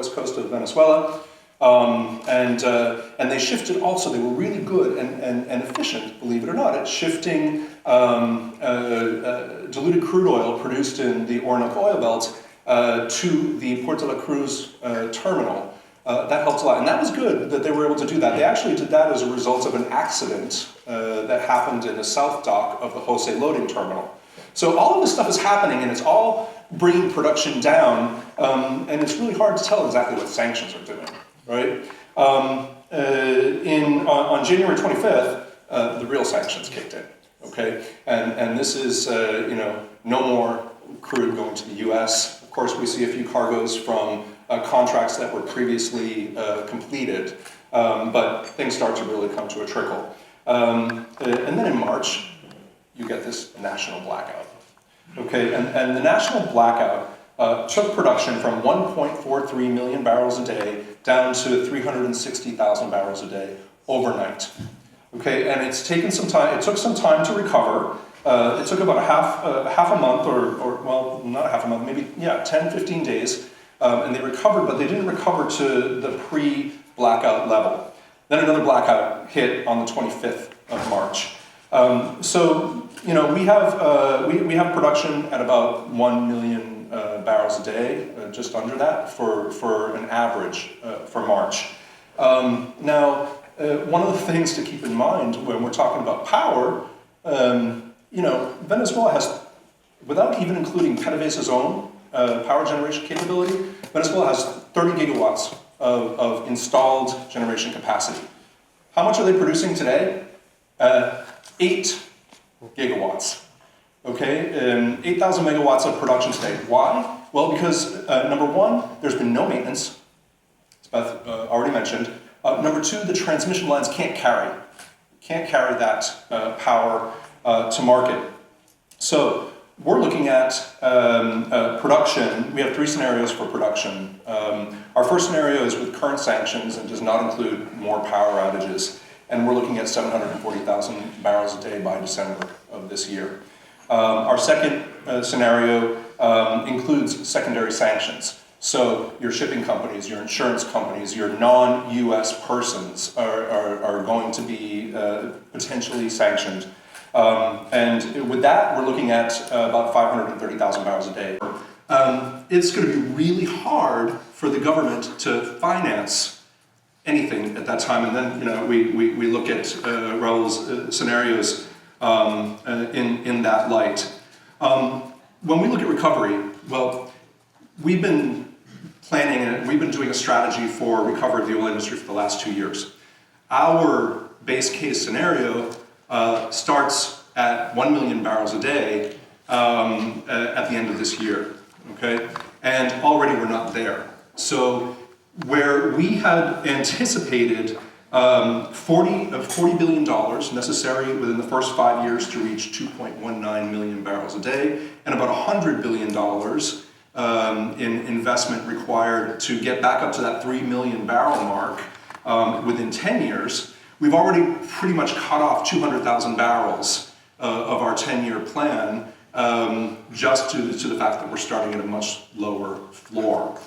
west coast of Venezuela. And they shifted also, they were really good and efficient, believe it or not, at shifting diluted crude oil produced in the Orinoco oil belt to the Port de la Cruz terminal. That helped a lot, and that was good that they were able to do that. They actually did that as a result of an accident that happened in the south dock of the Jose loading terminal. So all of this stuff is happening, and it's all bringing production down, and it's really hard to tell exactly what sanctions are doing, right? On January 25th, the real sanctions kicked in, okay? And this is, no more crude going to the US. Of course, we see a few cargoes from contracts that were previously completed, but things start to really come to a trickle. And then in March, you get this national blackout. Okay, and the national blackout took production from 1.43 million barrels a day down to 360,000 barrels a day overnight. Okay, and it's taken some time. It took some time to recover. It took about half a month, or well, not a half a month, maybe 10, 15 days, and they recovered, but they didn't recover to the pre-blackout level. Then another blackout hit on the 25th of March. So, we have production at about 1 million barrels a day, just under that for an average for March. Now, one of the things to keep in mind when we're talking about power, Venezuela has, without even including PDVSA's own power generation capability, Venezuela has 30 gigawatts of installed generation capacity. How much are they producing today? 8 gigawatts, okay? 8,000 megawatts of production today. Why? Well, because number one, there's been no maintenance, as Beth already mentioned. Number two, the transmission lines can't carry that power to market. So we're looking at production. We have 3 scenarios for production. Our first scenario is with current sanctions and does not include more power outages. And we're looking at 740,000 barrels a day by December of this year. Our second scenario includes secondary sanctions. So your shipping companies, your insurance companies, your non-US persons are going to be potentially sanctioned. And with that, we're looking at about 530,000 barrels a day. It's going to be really hard for the government to finance anything at that time, and then we look at Raul's scenarios in that light. When we look at recovery, well, we've been planning and we've been doing a strategy for recovery of the oil industry for the last 2 years. Our base case scenario starts at 1 million barrels a day at the end of this year, okay? And already we're not there. So where we had anticipated $40 billion necessary within the first 5 years to reach 2.19 million barrels a day, and about $100 billion in investment required to get back up to that 3 million barrel mark within 10 years, we've already pretty much cut off 200,000 barrels of our 10-year plan just to the fact that we're starting at a much lower floor.